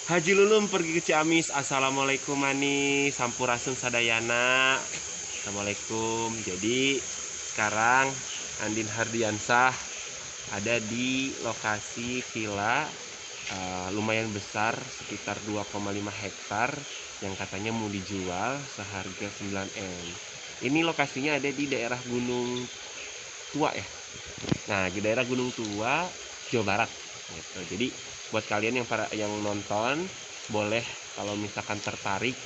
Haji Lulum pergi ke Ciamis. Assalamualaikum mani sampurasun sadayana. Assalamualaikum. Jadi sekarang Andin Hardiansah ada di lokasi villa lumayan besar, sekitar 2,5 hektar yang katanya mau dijual seharga 9M. Ini lokasinya ada di daerah Gunung Tua ya. Nah, di daerah Gunung Tua, Jawa Barat gitu. Jadi buat kalian yang nonton, boleh kalau misalkan tertarik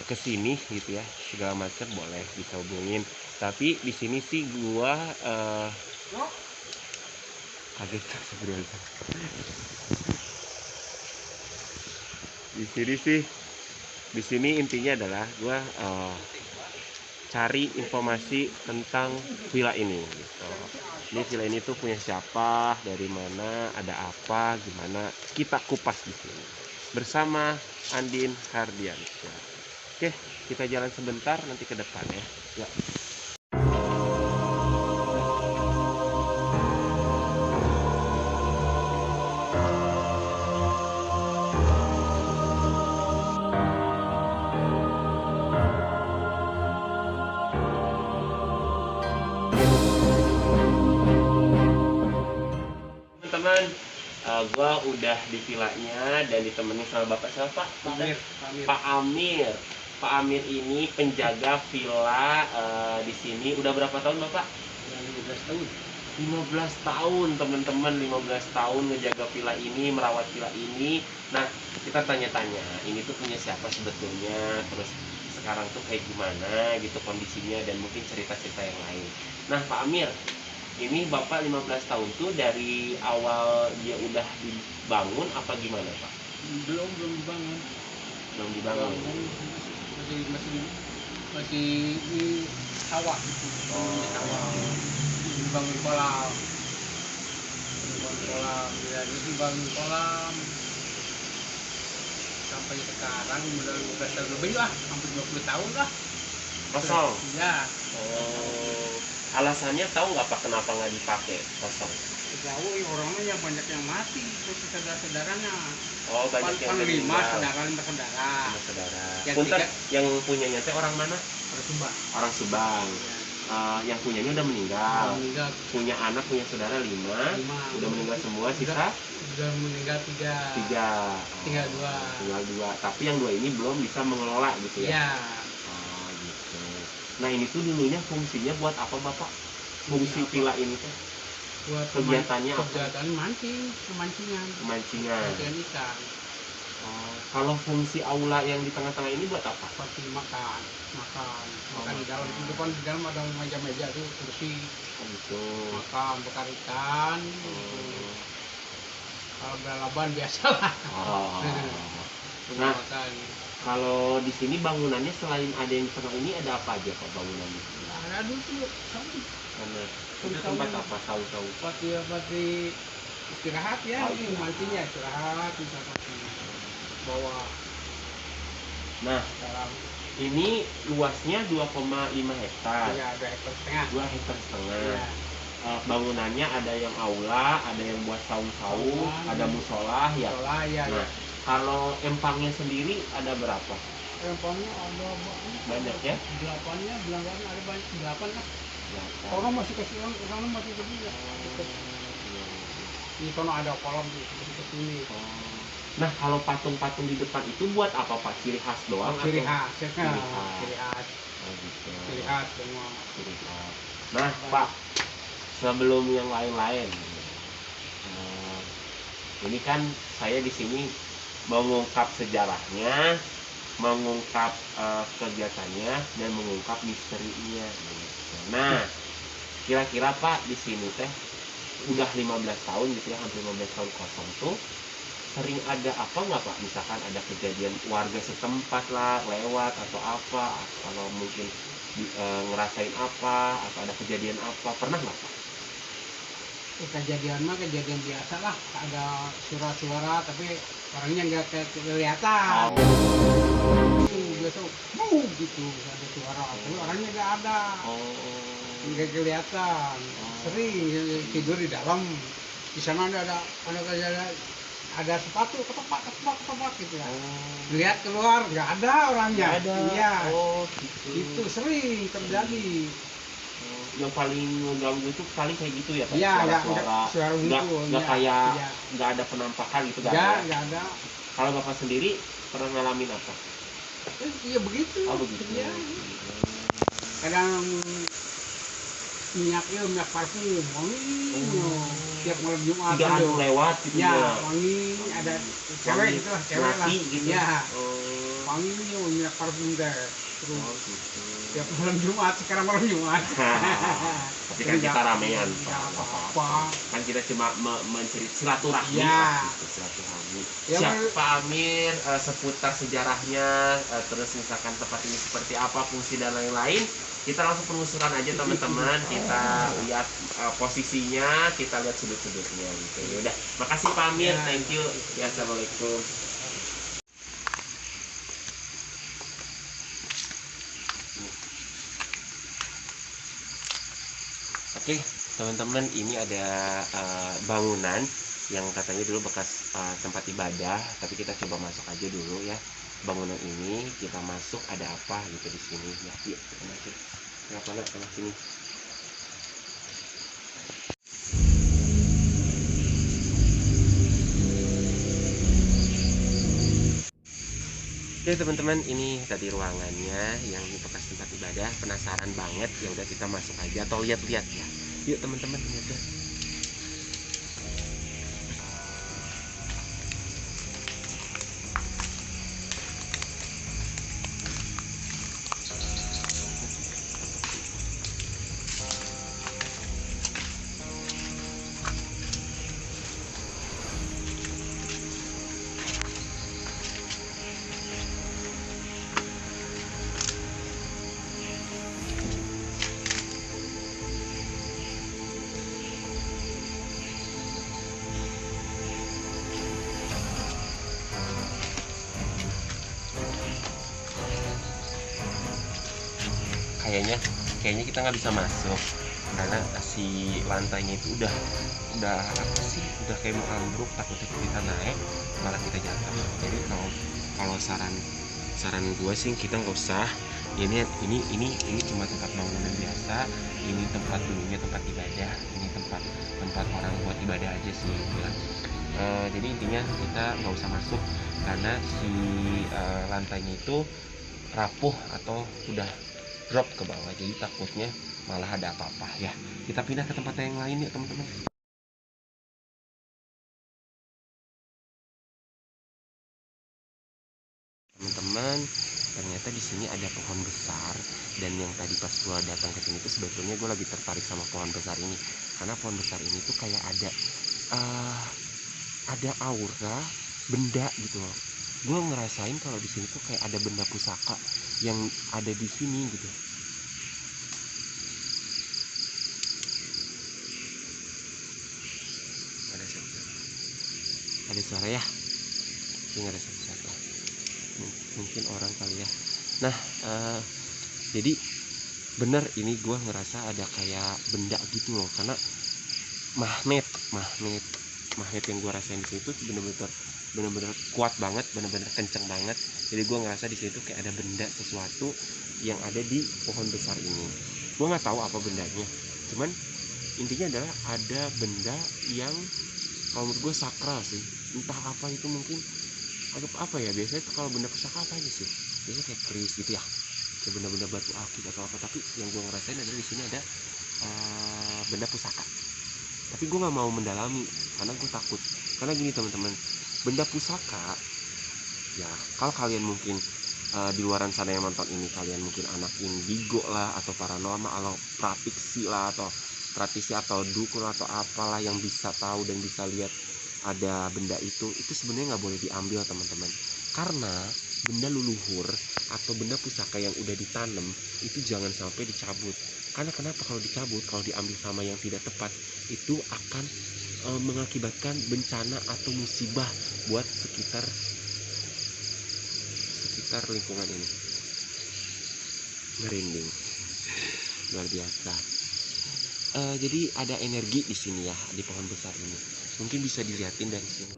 ke sini gitu ya, segala macam boleh bisa hubungin. Tapi di sini sih gua kaget sebenarnya. Di sini intinya adalah gua cari informasi tentang villa ini gitu. Ini villa ini tuh punya siapa, dari mana, ada apa, gimana, kita kupas di sini bersama Andin Hardiansyah. Oke, kita jalan sebentar nanti ke depan ya. Teman-teman, gua udah di villanya dan ditemani sama bapak siapa? Pak Amir. Pak Amir ini penjaga villa di sini. Udah berapa tahun bapak? 15 tahun. 15 tahun teman-teman, 15 tahun ngejaga villa ini, merawat villa ini. Nah, kita tanya-tanya, ini tuh punya siapa sebetulnya, terus sekarang tuh kayak gimana gitu kondisinya, dan mungkin cerita-cerita yang lain. Nah, Pak Amir, ini Bapak 15 tahun tuh dari awal dia udah dibangun apa gimana Pak? Belum dibangun. Belum dibangun. Masih di sawah gitu. Oh. Sawah. Dibangun kolam. Jadi dibangun kolam. Sampai sekarang udah 15 tahun lebih lah, hampir 20 tahun lah. Kosong. Ya. Oh. Alasannya tahu nggak Pak kenapa nggak dipakai kosong? Jauh ya orangnya banyak yang mati, terus saudara-saudaranya. Oh, banyak yang lima meninggal. saudara, 5 saudara. Saudara. Yang Punten, tiga- yang punyanya teh orang mana? Orang Sumba. Orang Subang. Yang punyanya udah meninggal. Meninggal. Punya anak, punya saudara 5. Udah meninggal semua, sisa Sudah meninggal 3. 3. Tinggal 2. Tinggal 2. Tapi yang 2 ini belum bisa mengelola gitu ya. Iya. Oh, gitu. Nah, ini tuh dulunya fungsinya buat apa Bapak? Fungsi villa ini tuh Buat kegiatannya apa? kegiatan mancing, pemancingan. Pemancingan. Mancing ikan. Oh, kalau fungsi aula yang di tengah-tengah ini buat apa? Seperti makan di dalam. makan. Di depan di dalam ada meja-meja tuh, kursi. Oh, gitu. Makan, bakar ikan. Oh. Kalau balaban biasa lah. Oh. Nah, Makan. kalau di sini bangunannya selain ada yang di tengah ini ada apa aja Pak bangunannya? Ada dulu sawi. Karena itu tempat apa? Sawu-sawu. Pati istirahat ya, Oh, ini mancingnya istirahat bisa pati bawa Nah, dalam. ini luasnya 2,5 hektar. Ya, 2 ekor setengah. 2 hektar setengah. Ya. Bangunannya ada yang aula, ada yang buat sawu-sawu, Saunan, ada musola ya. Musola, ya, Nah, ya. kalau empangnya sendiri ada berapa? Empangnya ada Banyak ya? 8-nya, 8 ada banyak, 8 lah. 8. Orang masih kecil, orang masih kecil ya. Di sana ada kolam di sini. Nah, kalau patung-patung di depan itu buat apa Pak? Ciri khas doang? Ciri atau- khas, ya kan? Ciri khas. Ciri khas, Oh, gitu. ciri khas semua. Ciri khas. Nah, Pak, sebelum yang lain-lain, ini kan saya di sini mengungkap sejarahnya, mengungkap kegiatannya, dan mengungkap misterinya. Nah, kira-kira Pak di sini teh udah 15 tahun gitu ya, hampir 15 tahun kosong tuh, sering ada apa nggak Pak? Misalkan ada kejadian warga setempat lah lewat atau apa, kalau mungkin ngerasain apa, atau ada kejadian apa, pernah nggak Pak? Kejadian mah kejadian biasa lah, ada suara-suara tapi orangnya nggak kelihatan. Biasa, gitu ada suara, tapi orangnya nggak ada, nggak kelihatan. Sering tidur di dalam, di sana ada kejadian ada sepatu ketepak gitu ya. Lihat keluar nggak ada orangnya. Nggak ada. Iya. Oh, gitu. Itu sering terjadi. Yang paling mengganggu itu paling kayak gitu ya, Pak? Iya, Suara-suara nggak nggak kayak iya. nggak ada penampakan gitu, nggak Nggak, ada. nggak ada. Kalau Bapak sendiri pernah ngalamin apa? Iya begitu. Oh, begitu. Iya. Kadang minyak parfum wangi. Tiap malam Jumat Tidak anu lewat gitu ya, ya. wangi, ada cewek gitu lah, cewek lah. Gitu. Ya, Oh. wangi minyak parfum deh. Terus Oh, gitu. tiap malam Jumat, sekarang malam Jumat. Tapi kan kita ramean, nggak apa-apa. kan kita cuma mencari silaturahmi, Ya. Pak, gitu, silaturahmi. Ya, Pak Amir, seputar sejarahnya, terus misalkan tempat ini seperti apa, fungsi dan lain-lain, kita langsung penelusuran aja teman-teman. Kita lihat posisinya, kita lihat sudut-sudutnya gitu. Ya udah, makasih Pak Amir, Ya. thank you. Ya, assalamualaikum. Oke, teman-teman, ini ada bangunan yang katanya dulu bekas tempat ibadah, tapi kita coba masuk aja dulu ya. Bangunan ini kita masuk, ada apa gitu di sini ya. Yuk, kita masuk. Kenapa nak sama sini? Oke teman-teman, ini tadi ruangannya yang bekas tempat ibadah. Penasaran banget, ya udah kita masuk aja atau lihat-lihat ya. Yuk teman-teman, lihat deh. Kayaknya kita nggak bisa masuk karena si lantainya itu udah apa sih, udah kayak mau ambruk. Takutnya kita naik malah kita jatuh. Jadi kalau saran gue sih kita nggak usah. Ini cuma tempat bangunan biasa. Ini tempat dulunya tempat ibadah. Ini tempat orang buat ibadah aja sih bilang. Jadi intinya kita nggak usah masuk karena si lantainya itu rapuh atau udah drop ke bawah, jadi takutnya malah ada apa-apa ya. Kita pindah ke tempat yang lain ya teman-teman. Teman-teman, ternyata di sini ada pohon besar, dan yang tadi pas gua datang ke sini tuh sebetulnya gua lagi tertarik sama pohon besar ini karena pohon besar ini tuh kayak ada aura benda gitu loh. Gue ngerasain kalau di sini tuh kayak ada benda pusaka yang ada di sini gitu. Ada suara ya? Ini nggak ada siapa. Mungkin orang kali ya. Nah, jadi bener ini gue ngerasa ada kayak benda gitu loh, karena magnet yang gue rasain di situ tuh bener-bener kuat banget, bener-bener kenceng banget. Jadi gue ngerasa di situ kayak ada benda sesuatu yang ada di pohon besar ini. Gue nggak tahu apa bendanya, cuman intinya adalah ada benda yang kalau menurut gue sakral sih. Entah apa itu, mungkin agak apa ya, biasanya tuh kalau benda pusaka apa aja sih, biasanya kayak keris gitu ya, kayak benda-benda batu akik atau apa. Tapi yang gue ngerasain adalah di sini ada benda pusaka. Tapi gue nggak mau mendalami karena gue takut. Karena gini teman-teman, benda pusaka ya, kalau kalian mungkin di luaran sana yang nonton ini, kalian mungkin anak indigo lah, atau paranormal, atau praktisi lah, atau praktisi atau dukun atau apalah yang bisa tahu dan bisa lihat ada benda itu sebenarnya nggak boleh diambil teman-teman. Karena benda leluhur atau benda pusaka yang udah ditanam itu jangan sampai dicabut. Karena kenapa? Kalau dicabut, kalau diambil sama yang tidak tepat, itu akan mengakibatkan bencana atau musibah buat sekitar lingkungan ini. Merinding, luar biasa. Jadi ada energi di sini ya, di pohon besar ini. Mungkin bisa dilihatin dari sini.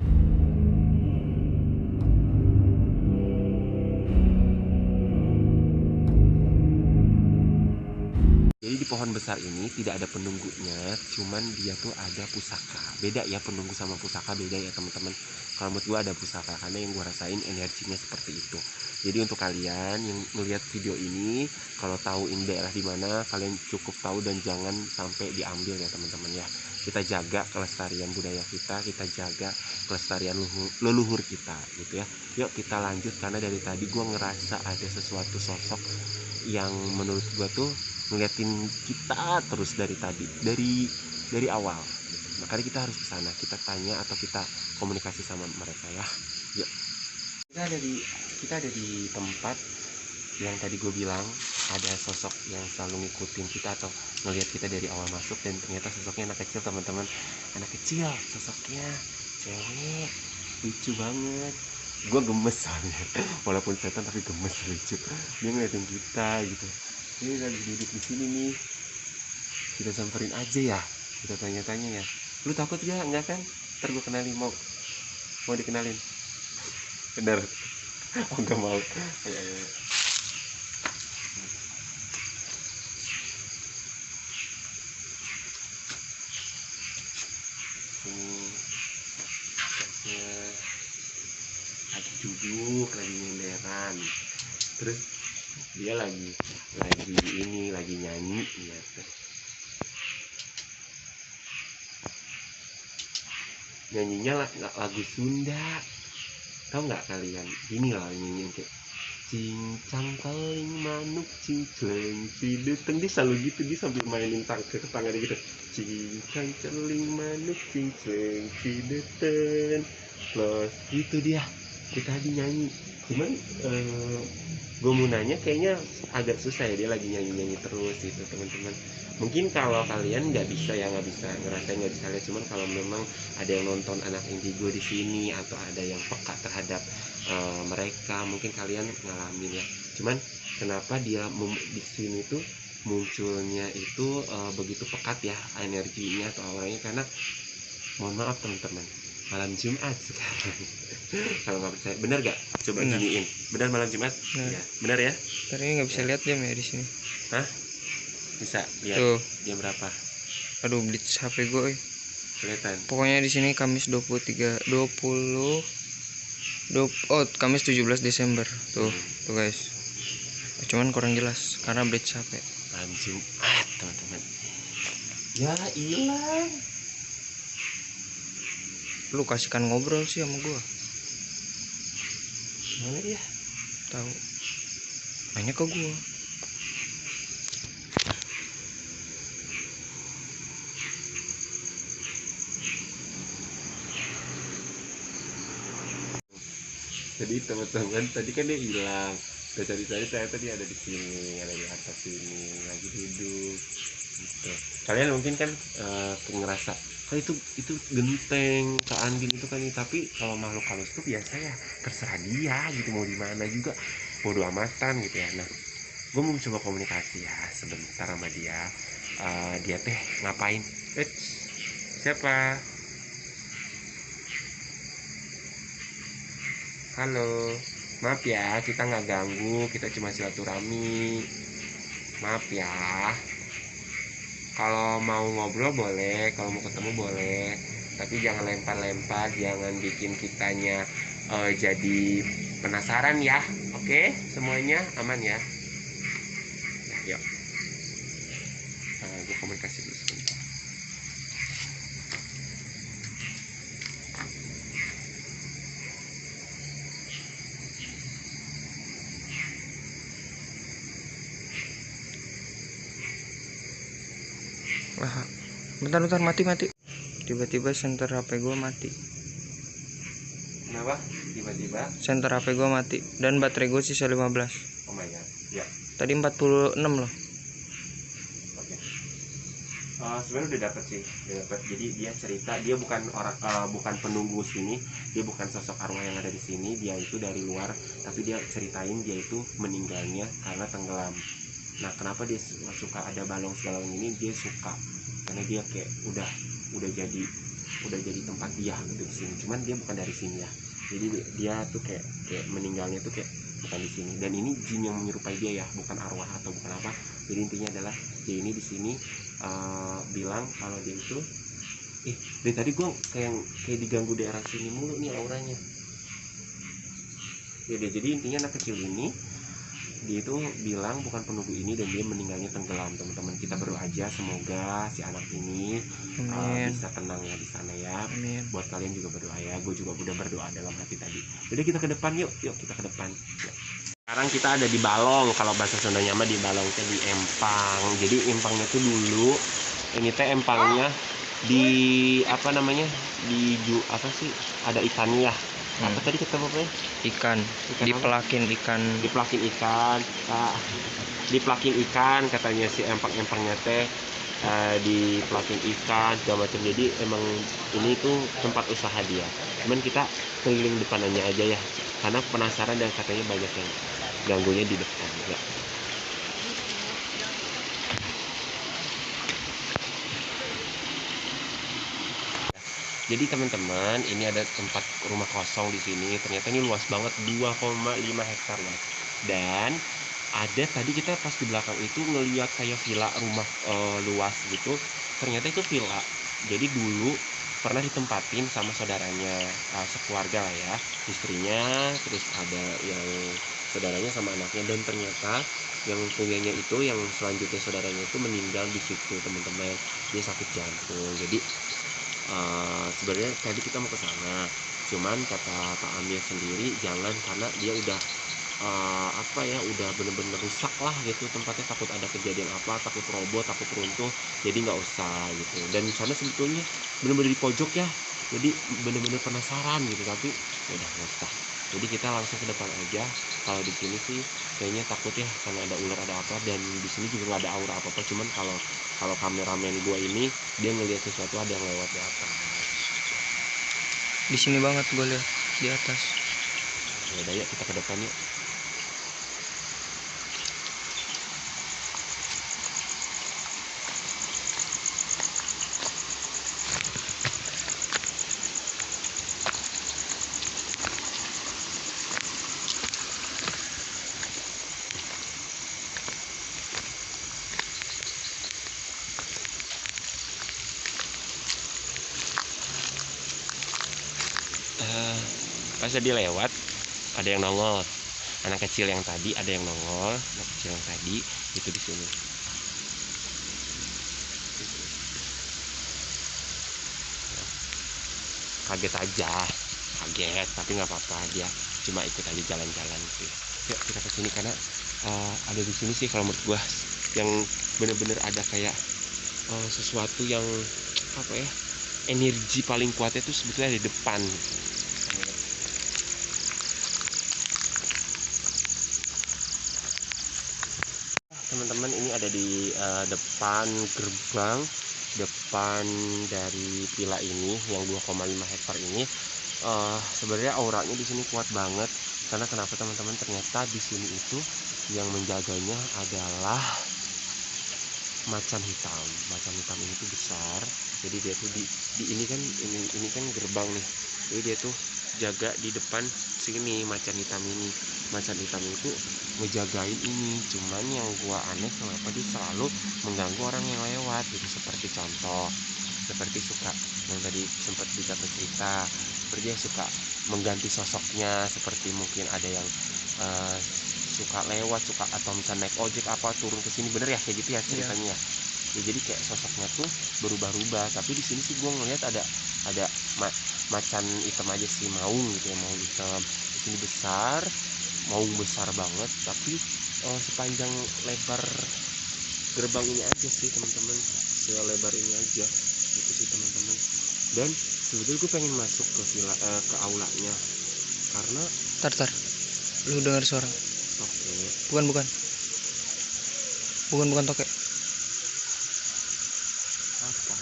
Jadi pohon besar ini tidak ada penunggunya, cuman dia tuh ada pusaka. Beda ya, penunggu sama pusaka beda ya teman-teman. Kalau menurut gue ada pusaka, karena yang gue rasain energinya seperti itu. Jadi untuk kalian yang melihat video ini, kalau tahu ini daerah di mana, kalian cukup tahu dan jangan sampai diambil ya teman-teman ya. Kita jaga kelestarian budaya kita jaga kelestarian leluhur kita gitu ya. Yuk kita lanjut, karena dari tadi gue ngerasa ada sesuatu sosok yang menurut gue tuh ngeliatin kita terus dari tadi, dari awal gitu. Makanya kita harus ke sana, kita tanya atau kita komunikasi sama mereka ya. Yuk. Kita ada di tempat yang tadi gue bilang ada sosok yang selalu ngikutin kita atau ngelihat kita dari awal masuk, dan ternyata sosoknya anak kecil teman-teman. Anak kecil, sosoknya cewek, lucu banget. Gue gemes soalnya, walaupun setan tapi gemes, lucu. Dia ngeliatin kita gitu. Ini lagi duduk di sini nih. Kita samperin aja ya, kita tanya-tanya ya. Lu takut gak? Enggak kan? Ntar gue kenalin, mau dikenalin. Bener. Oh enggak mau. Ayo. Lagi duduk, lagi nyenderan, terus dia lagi nyanyi ya. Nyanyinya lagu Sunda, tau nggak kalian? Ini lah nyanyinya kayak cincang teling manuk cincleng cideteng. Dia selalu gitu, dia sambil mainin ke tangannya gitu, cincang teling manuk cincleng cideteng plus gitu. Dia tadi nyanyi, cuman gue mau nanya kayaknya agak susah ya, dia lagi nyanyi terus gitu teman-teman. Mungkin kalau kalian nggak bisa ngerasain, nggak bisa lihat, cuman kalau memang ada yang nonton anak indigo di sini atau ada yang peka terhadap mereka, mungkin kalian ngalamin ya. Cuman kenapa dia di sini tuh munculnya itu begitu pekat ya energinya atau auranya, karena mohon maaf teman-teman, malam Jumat sekarang. Kalau nggak percaya, benar gak? Coba giniin, benar malam Jumat? Ya, benar ya. Tapi nggak bisa lihat jam ya di sini. Hah? Bisa lihat Tuh. Jam berapa? Aduh, blitz HP gue. Kelihatan. Pokoknya di sini Kamis 17 Desember. Tuh guys. Cuman kurang jelas karena blitz HP. Malam Jumat teman-teman. Ya hilang. Lu kasihkan ngobrol sih sama gua. Mana dia? Tahu. Nanya ke gua. Jadi teman-teman, tadi kan dia hilang. Udah cari-cari ternyata dia ada di sini, ada di atas sini, lagi duduk. Gitu. Kalian mungkin kan ngerasa itu genteng ke Andin itu kan, tapi kalau makhluk halus itu biasa ya terserah dia gitu, mau di mana juga bodo amatan gitu ya. Nah, gue mau coba komunikasi ya sebentar sama dia. Dia teh ngapain? Siapa? Halo, maaf ya kita nggak ganggu, kita cuma silaturahmi. Maaf ya. Kalau mau ngobrol boleh, kalau mau ketemu boleh, tapi jangan lempar-lempar, jangan bikin kitanya jadi penasaran ya. Oke, semuanya aman ya. Nah, yuk. Gue komunikasi dulu sebentar. Wah, bentar mati. Tiba-tiba senter HP gua mati. Kenapa? Tiba-tiba Senter HP gua mati dan baterai gua sisa 15. oh my god. Ya. Tadi 46 loh. Oke. Sebenarnya udah dapat sih, Jadi dia cerita, dia bukan bukan penunggu sini, dia bukan sosok arwah yang ada di sini, dia itu dari luar, tapi dia ceritain dia itu meninggalnya karena tenggelam. Nah, kenapa dia suka ada balong ini? Dia suka karena dia kayak udah jadi tempat dia gitu di sini. Cuman dia bukan dari sini ya. Jadi dia tuh kayak meninggalnya tuh kayak bukan di sini, dan ini jin yang menyerupai dia ya, bukan arwah atau bukan apa. Jadi intinya adalah dia ini di sini bilang kalau dia itu dari tadi gue kayak diganggu daerah sini mulu nih auranya ya deh. Jadi intinya anak kecil ini dia itu bilang bukan penunggu ini, dan dia meninggalnya tenggelam. Teman-teman kita berdoa aja semoga si anak ini bisa tenang ya di sana ya. Amin. Buat kalian juga berdoa ya, gue juga udah berdoa dalam hati tadi. Jadi kita ke depan yuk kita ke depan ya. Sekarang kita ada di Balong, kalau bahasa Sundanya mah di Balong teh di empang. Jadi empangnya tuh dulu ini teh empangnya di apa namanya di apa sih, ada ikannya ya. Apa tadi kata bapaknya? Ikan dipelakin ikan. Dipelakin ikan katanya si empang-empangnya teh, dipelakin ikan segala macam. Jadi emang ini tuh tempat usaha dia. Cuman kita keliling depanannya aja ya, karena penasaran dan katanya banyak yang ganggunya di depan ya. Jadi teman-teman, ini ada tempat rumah kosong di sini. Ternyata ini luas banget, 2,5 hektar lah. Dan ada tadi kita pas di belakang itu ngelihat kayak villa rumah luas gitu. Ternyata itu villa. Jadi dulu pernah ditempatin sama saudaranya, sekeluarga lah ya, istrinya, terus ada yang saudaranya sama anaknya. Dan ternyata yang punyanya itu, yang selanjutnya saudaranya itu meninggal di situ teman-teman. Dia sakit jantung. Jadi sebenarnya tadi kita mau ke sana, cuman kata Pak Amir sendiri jangan, karena dia udah udah bener-bener rusak lah gitu tempatnya, takut ada kejadian apa, takut roboh, takut runtuh, jadi nggak usah gitu. Dan di sana sebetulnya bener-bener di pojok ya, jadi bener-bener penasaran gitu, tapi ya udah nggak usah. Jadi kita langsung ke depan aja. Kalau di sini sih kayaknya takut ya, karena ada ular ada apa, dan di sini juga nggak ada aura apa apa. Cuman kalau kameramen gua ini dia ngelihat sesuatu, ada yang lewat di atas. Di sini banget gue lihat di atas. Ya udah yuk kita ke depan yuk. Pas dia lewat ada yang nongol, anak kecil yang tadi ada yang nongol, anak kecil yang tadi itu di sini. Kaget aja, tapi nggak apa-apa, dia cuma ikut aja jalan-jalan sih. Yuk kita ke sini, karena ada di sini sih kalau menurut gua yang bener-bener ada kayak sesuatu yang apa ya, energi paling kuatnya itu sebetulnya di depan. Teman-teman, ini ada di depan gerbang depan dari villa ini yang 2,5 hektar ini. Sebenarnya auranya di sini kuat banget. Karena kenapa teman-teman? Ternyata di sini itu yang menjaganya adalah macan hitam. Macan hitam ini tuh besar. Jadi dia tuh di ini kan gerbang nih. Jadi dia tuh jaga di depan sini, macan hitam ini. Macan hitam itu ngejagain ini. Cuman yang gua aneh, kenapa dia selalu mengganggu orang yang lewat gitu. Seperti contoh, seperti suka yang tadi sempat cerita, seperti dia suka mengganti sosoknya. Seperti mungkin ada yang suka lewat, suka atau misalnya naik ojek apa turun ke sini, bener ya kayak gitu ya ceritanya. Ya, jadi kayak sosoknya tuh berubah-ubah. Tapi di sini sih gue ngelihat ada macan hitam aja sih, maung gitu ya, maung hitam. Di sini besar, maung besar banget. Tapi sepanjang lebar gerbang ini aja sih teman-teman, selebar ini aja gitu sih teman-teman. Dan sebetulnya gue pengen masuk ke villa, ke aulanya, karena Tar lu dengar suara? Oke. Bukan tokek. Apa?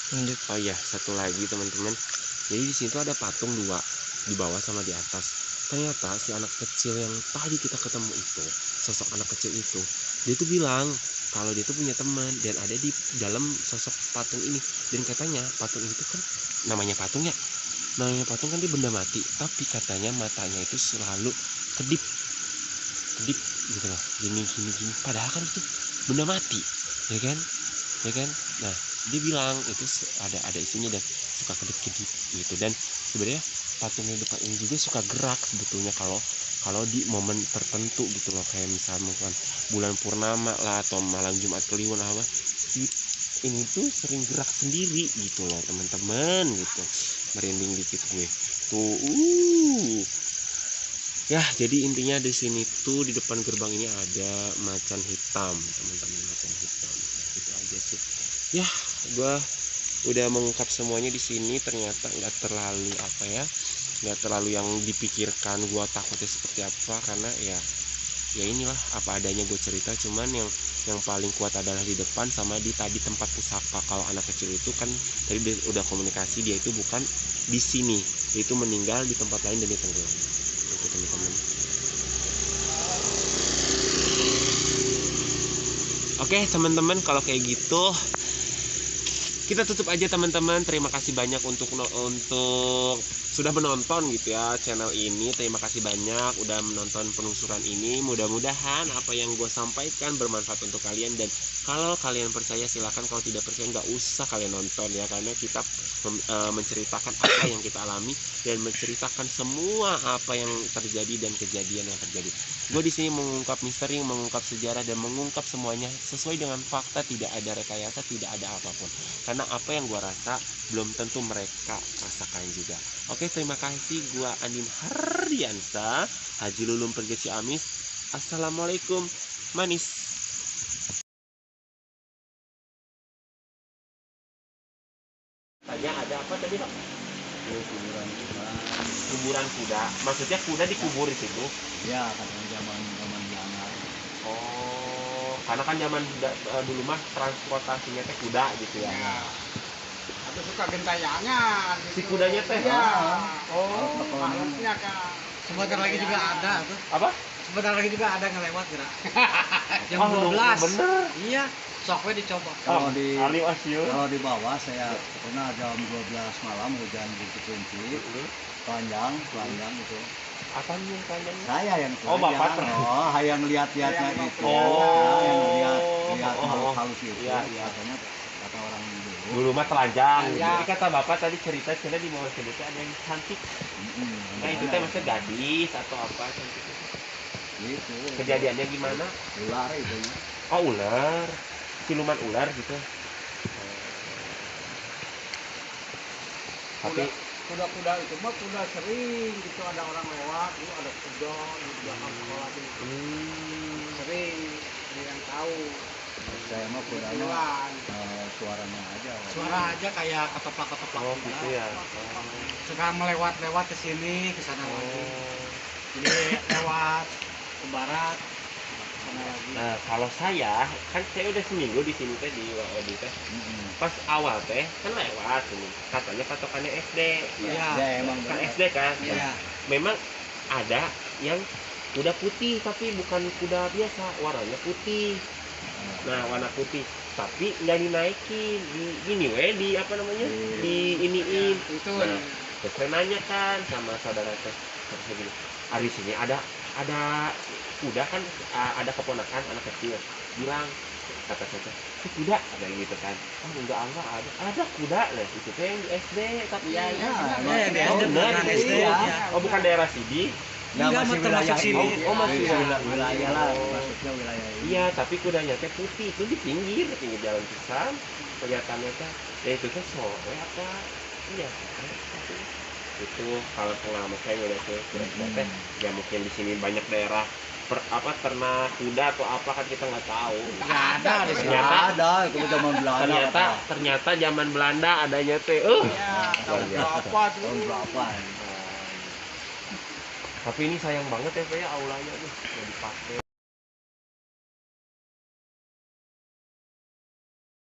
Lanjut. Oh iya, satu lagi teman-teman. Jadi di situ ada patung dua, di bawah sama di atas. Ternyata si anak kecil yang tadi kita ketemu itu sosok anak kecil itu, dia tuh bilang kalau dia tuh punya teman dan ada di dalam sosok patung ini. Dan katanya patung itu kan namanya patung kan dia benda mati, tapi katanya matanya itu selalu kedip gitu loh, gini. Padahal kan itu benda mati, ya kan. Nah, dia bilang itu ada isinya dan suka kedip gitu. Dan sebenarnya patung yang depan ini juga suka gerak sebetulnya kalau di momen tertentu gitu loh, kayak misalnya bulan purnama lah atau malam Jumat Kliwon apa, ini tuh sering gerak sendiri gitu loh teman-teman gitu. Merinding dikit gue tuh. Ya, jadi intinya di sini tuh di depan gerbang ini ada macan hitam, teman-teman, macan hitam. Nah, gitu aja sih. Ya, gue udah mengungkap semuanya di sini. Ternyata nggak terlalu yang dipikirkan gue takutnya seperti apa, karena ya inilah apa adanya gue cerita. Cuman yang paling kuat adalah di depan sama di tadi tempat pusaka. Kalau anak kecil itu kan tadi udah komunikasi, dia itu bukan di sini, dia itu meninggal di tempat lain dan dia tenggelam. Itu teman-teman. Oke teman-teman, kalau kayak gitu kita tutup aja teman-teman. Terima kasih banyak untuk sudah menonton gitu ya channel ini. Terima kasih banyak udah menonton penelusuran ini. Mudah-mudahan apa yang gue sampaikan bermanfaat untuk kalian, dan kalau kalian percaya silakan, kalau tidak percaya nggak usah kalian nonton ya, karena kita menceritakan apa yang kita alami dan menceritakan semua apa yang terjadi dan kejadian yang terjadi. Gue di sini mengungkap misteri, mengungkap sejarah, dan mengungkap semuanya sesuai dengan fakta, tidak ada rekayasa, tidak ada apapun. Karena apa yang gue rasa belum tentu mereka rasakan juga. Oke, terima kasih. Gua Andin Hardiansa, Haji Lulum pergi Ciamis. Assalamualaikum manis. Tanya ada apa tadi Pak? Kuburan kuda. Maksudnya kuda dikubur di situ? Ya, katanya zaman Belanda. Oh, karena kan zaman dulu mah transportasinya teh kuda gitu ya. Atau suka gentayangan gitu. Si kudanya teh? Ya. Oh, Maksudnya kan. Sebentar lagi juga ada tuh. apa? Sebentar lagi juga ada ngelewat gerak. Jam Oh, 12. bener. Iya, soknya dicoba. Kalau di bawah saya pernah jam 12 malam hujan di Cikunci, panjang itu. apa nih yang panjangnya? Saya yang Oh, Bapak. yang lihat-lihatnya gitu. Oh. Yang lihat halus itu. Iya. Katanya kata orang Dulu mah telanjang. Telanjang. Jadi kata Bapak tadi cerita di bawah cerita ada yang cantik. Nah, itu teh maksudnya gadis atau apa cantik? Gitu. Kejadiannya gimana? Ular itu. Oh, ular. Siluman ular gitu. Tapi Kuda-kuda itu mah kuda sering gitu, ada orang lewat, dulu ada kuda di belakang sekolah gitu. Sering ada yang tahu. Saya mah kudanya Jalan. suaranya aja. Suara aja kayak ketoprak-ketoprak oh gitu ya. Suka melewat-lewat ke sini, ke sana lagi. Jadi lewat ke barat, ke sana lagi. Nah, kalau saya kan saya udah seminggu di sini teh di WOD teh. Pas awal teh kan lewat ini. Katanya patokannya SD. Iya. Ya emang Kan SD kan. Iya. Memang ada yang kuda putih tapi bukan kuda biasa, warnanya putih. Nah, warna putih tapi nggak dinaikin di apa namanya, di iniin. Itu Nah, terus saya nanya kan sama saudara teh, saya gini, di sini ada kuda kan, ada keponakan anak kecil bilang, kata saya, si kuda ada gitu kan. Oh enggak ada kuda lah itu teh yang di SD. Tapi Iya, di oh, SD, benar, bukan di SD, SD. ya. Oh, bukan daerah Sidi. Ya, Enggak, masih termasuk wilayah sini. ini. Oh, masih wilayah lah, Oh. maksudnya wilayah ini. Iya, tapi kudanya teh putih, itu di pinggir jalan pisan. Kelihatannya teh, ya itu teh sore apa? Iya, tapi itu kalau pengalaman saya udah teh, teh, ya mungkin di sini banyak daerah ternak kuda atau apa kan kita nggak tahu. nggak ada di sini. Nggak ada, itu zaman Belanda. Ternyata zaman Belanda adanya teh. Ya, tahun berapa tuh? Tahun berapa? Tapi ini sayang banget ya, kayak aulanya nih nggak dipakai.